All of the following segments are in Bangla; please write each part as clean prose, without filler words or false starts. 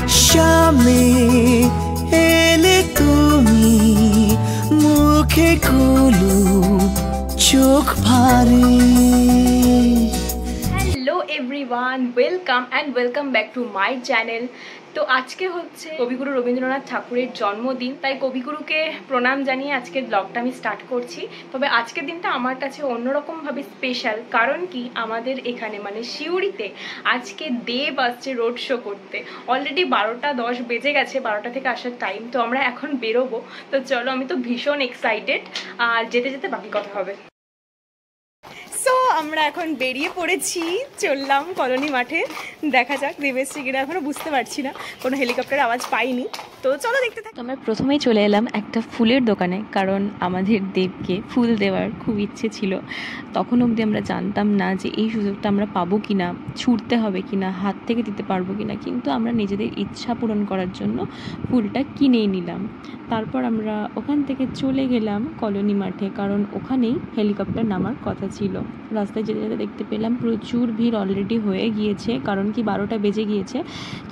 সামনে এলে তুমি, মুখে কুলু চোখ ভারে। Hello everyone, welcome back to my channel. তো আজকে হচ্ছে কবিগুরু রবীন্দ্রনাথ ঠাকুরের জন্মদিন, তাই কবিগুরুকে প্রণাম জানিয়ে আজকের ব্লগটা আমি স্টার্ট করছি। তবে আজকের দিনটা আমার কাছে অন্যরকমভাবে স্পেশাল, কারণ কি আমাদের এখানে মানে সিউড়িতে আজকে দেব আসছে রোড শো করতে। অলরেডি 12:10 বেজে গেছে, 12টা থেকে আসার টাইম। তো আমরা এখন বেরোবো, তো চলো, আমি তো ভীষণ এক্সাইটেড। আর যেতে যেতে বাকি কথা হবে। সো আমরা এখন বেরিয়ে পড়েছি, চললাম কলোনি মাঠে। দেখা যাক দেব এসছে কিনা, এখনো বুঝতে পারছি না, কোনো হেলিকপ্টার আওয়াজ পাইনি। তো চলো দেখতে থাকি। আমরা প্রথমেই চলে এলাম একটা ফুলের দোকানে, কারণ আমাদের দেবকে ফুল দেওয়ার খুব ইচ্ছে ছিল। তখন অবধি আমরা জানতাম না যে এই সুযোগটা আমরা পাবো কিনা, ছুটতে হবে কিনা, হাত থেকে দিতে পারবো কিনা, কিন্তু আমরা নিজেদের ইচ্ছা পূরণ করার জন্য ফুলটা কিনেই নিলাম। তারপর আমরা ওখান থেকে চলে গেলাম কলোনি মাঠে, কারণ ওখানেই হেলিকপ্টার নামার কথা ছিল। রাস্তায় যেতে যেতে দেখতে পেলাম প্রচুর ভিড় অলরেডি হয়ে গিয়েছে, কারণ কি 12টা বেজে গিয়েছে।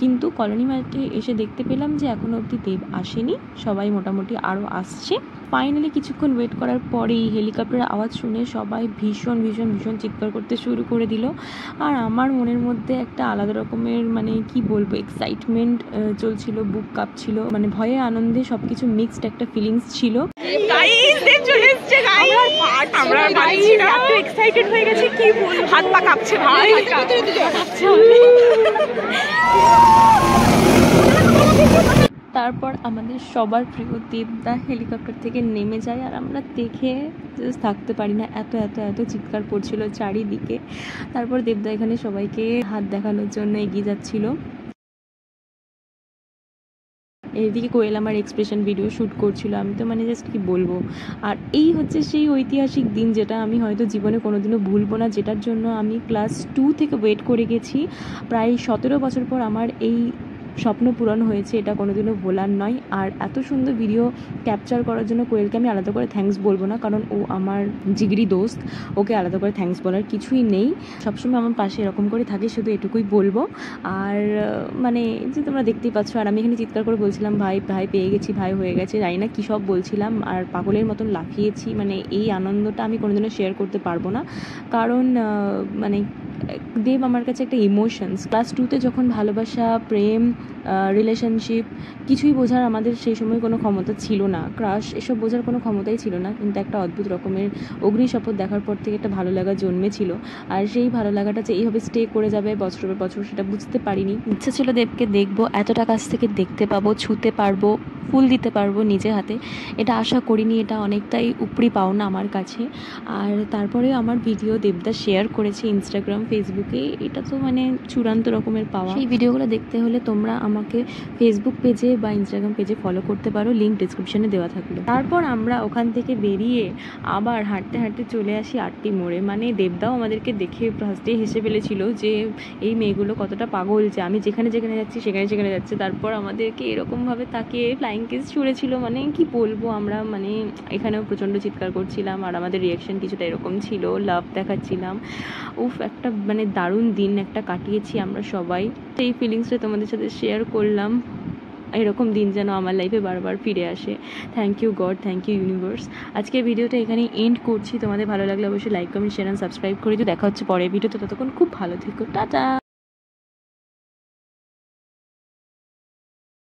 কিন্তু কলোনি মাঠে এসে দেখতে পেলাম যে এখনও অবধি দেব আসেনি, সবাই মোটামুটি আরও আসছে। ফাইনালি কিছুক্ষণ ওয়েট করার পরেই হেলিকপ্টারের আওয়াজ শুনে সবাই ভীষণ ভীষণ ভীষণ চিৎকার করতে শুরু করে দিল। আর আমার মনের মধ্যে একটা আলাদা রকমের মানে কি বলবো এক্সাইটমেন্ট চলছিল, বুক কাঁপছিল, মানে ভয়ে আনন্দে সবকিছু মিক্সড একটা ফিলিংস ছিল। এক্সাইটেড হয়ে গেছে, কি বলবো, হাত পা কাঁপছে ভাই। তারপর আমাদের সবার প্রিয় দেবদা হেলিকপ্টার থেকে নেমে যায়, আর আমরা দেখে থাকতে পারি না, এত এত এত চিৎকার পড়ছিল চারিদিকে। তারপর দেবদা এখানে সবাইকে হাত দেখানোর জন্য এগিয়ে যাচ্ছিল। এদিকে কোয়েল আমার এক্সপ্রেশন ভিডিও শ্যুট করছিল। আমি তো মানে জাস্ট কি বলবো। আর এই হচ্ছে সেই ঐতিহাসিক দিন, যেটা আমি হয়তো জীবনে কোনোদিনও ভুলবো না, যেটার জন্য আমি ক্লাস 2 থেকে ওয়েট করে গেছি। প্রায় 17 বছর পর আমার এই স্বপ্ন পূরণ হয়েছে, এটা কোনোদিনও ভোলার নয়। আর এত সুন্দর ভিডিও ক্যাপচার করার জন্য কোয়েলকে আমি আলাদা করে থ্যাঙ্কস বলবো না, কারণ ও আমার জিগরি দোস্ত, ওকে আলাদা করে থ্যাঙ্কস বলার কিছুই নেই। সবসময় আমার পাশে এরকম করে থাকে, শুধু এটুকুই বলবো। আর মানে যে তোমরা দেখতেই পাচ্ছ, আর আমি এখানে চিৎকার করে বলছিলাম ভাই ভাই পেয়ে গেছি, ভাই হয়ে গেছে, জানি না কী সব বলছিলাম, আর পাগলের মতন লাফিয়েছি। মানে এই আনন্দটা আমি কোনোদিনও শেয়ার করতে পারবো না, কারণ মানে দেব আমার কাছে একটা ইমোশনস। ক্লাস 2তে যখন ভালোবাসা, প্রেম, রিলেশনশিপ কিছুই বোঝার আমাদের সেই সময় কোনো ক্ষমতা ছিল না, ক্রাশ এসব বোঝার কোনো ক্ষমতাই ছিল না, কিন্তু একটা অদ্ভুত রকমের অগ্নিশপথ দেখার পর থেকে একটা ভালো লাগা জন্মেছিল। আর সেই ভালো লাগাটা যে এইভাবে স্টে করে যাবে বছরের পর বছর, সেটা বুঝতে পারিনি। ইচ্ছা ছিল দেবকে দেখবো, এতটা কাছ থেকে দেখতে পাবো, ছুতে পারবো, ফুল দিতে পারবো নিজে হাতে, এটা আশা করিনি। এটা অনেকটাই উপরি পাওনা আমার কাছে। আর তারপরে আমার ভিডিও দেবদা শেয়ার করেছে ইনস্টাগ্রাম, ফেসবুকে, এটা তো মানে চূড়ান্ত রকমের পাওয়া। সেই ভিডিওগুলো দেখতে হলে তোমরা আমাকে ফেসবুক পেজে বা ইনস্টাগ্রাম পেজে ফলো করতে পারো, লিঙ্ক ডিসক্রিপশনে দেওয়া থাকলো। তারপর আমরা ওখান থেকে বেরিয়ে আবার হাঁটতে হাঁটতে চলে আসি আটটি মোড়ে। মানে দেবদাও আমাদেরকে দেখে ফার্স্টে হেসে ফেলেছিল যে এই মেয়েগুলো কতটা পাগল, যে আমি যেখানে যেখানে যাচ্ছি সেখানে সেখানে যাচ্ছে। তারপর আমাদেরকে এরকমভাবে তাকিয়ে ফ্লাইং কিস ছুঁড়েছিল, মানে কি বলবো, আমরা মানে এখানেও প্রচণ্ড চিৎকার করছিলাম, আর আমাদের রিয়াকশন কিছুটা এরকম ছিল, লাভ দেখাচ্ছিলাম। উফ, একটা মানে দারুণ দিন একটা কাটিয়েছি আমরা সবাই। এই ফিলিংসটা তোমাদের সাথে শেয়ার করলাম। এরকম দিন যেন আমার লাইফে বারবার ফিরে আসে। Thank you God, thank you universe. আজকের ভিডিওটা এখানেই এন্ড করছি। তোমাদের ভালো লাগলে অবশ্যই like, comment, share and subscribe করে দিও। দেখা হচ্ছে পরের ভিডিওতে, ততক্ষণ খুব ভালো থেকো, টাটা।